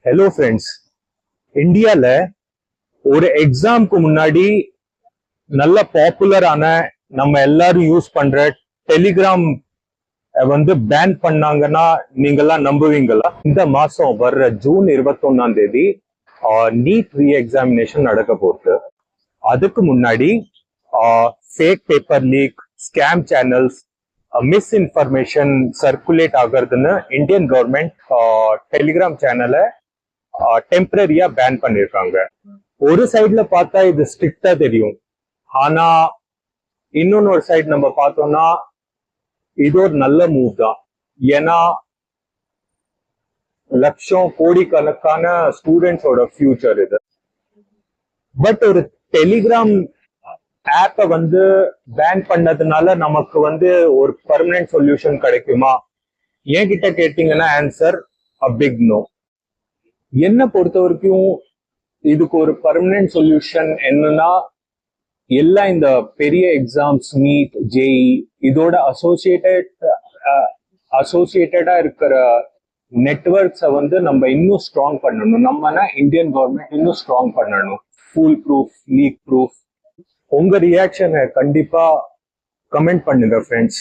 Hello friends, இந்தியால ஒரு எக்ஸாம்க்கு முன்னாடி நல்ல பாப்புலரான நம்ம எல்லாரும் யூஸ் பண்ற டெலிகிராம் வந்து பேன் பண்ணாங்கன்னா நீங்கெல்லாம் நம்புவீங்களா? இந்த மாசம் வர்ற ஜூன் 21 நீட் ரீ எக்ஸாமினேஷன் நடக்க போகுது. அதுக்கு முன்னாடி fake paper leak, scam channels, misinformation circulate ஆகுறதுன்னு இந்தியன் கவர்மெண்ட் டெலிகிராம் சேனலை டெம்பரரியா பேன் பண்ணிருக்காங்க. ஒரு சைட்ல பார்த்தா இது ஸ்ட்ரிக்டா தெரியும், ஆனா இன்னொன்னு ஒரு சைடு நம்ம பார்த்தோம்னா இது ஒரு நல்ல மூவ் தான். ஏன்னா லட்சம் கோடிக்கணக்கான ஸ்டூடெண்ட்ஸோட ஃபியூச்சர் இது. பட் ஒரு டெலிகிராம் ஆப்பை வந்து பேன் பண்ணதுனால நமக்கு வந்து ஒரு பர்மனன்ட் சொல்யூஷன் கிடைக்குமா? என்கிட்ட கேட்டீங்கன்னா ஆன்சர் பிக் நோ. என்ன பொறுத்த வரைக்கும் இதுக்கு ஒரு பர்மனன்ட் சொல்யூஷன் என்னன்னா, எல்லா இந்த பெரிய எக்ஸாம்ஸ், நீட், ஜேஇ, இதோட அசோசியேட்டடா இருக்கிற நெட்வொர்க்ஸை வந்து நம்ம இன்னும் ஸ்ட்ராங் பண்ணணும். நம்மனா இந்தியன் கவர்மெண்ட் இன்னும் ஸ்ட்ராங் பண்ணணும். Full proof, league proof. உங்க ரியாக்ஷனை கண்டிப்பா கமெண்ட் பண்ணுங்க ஃப்ரெண்ட்ஸ்.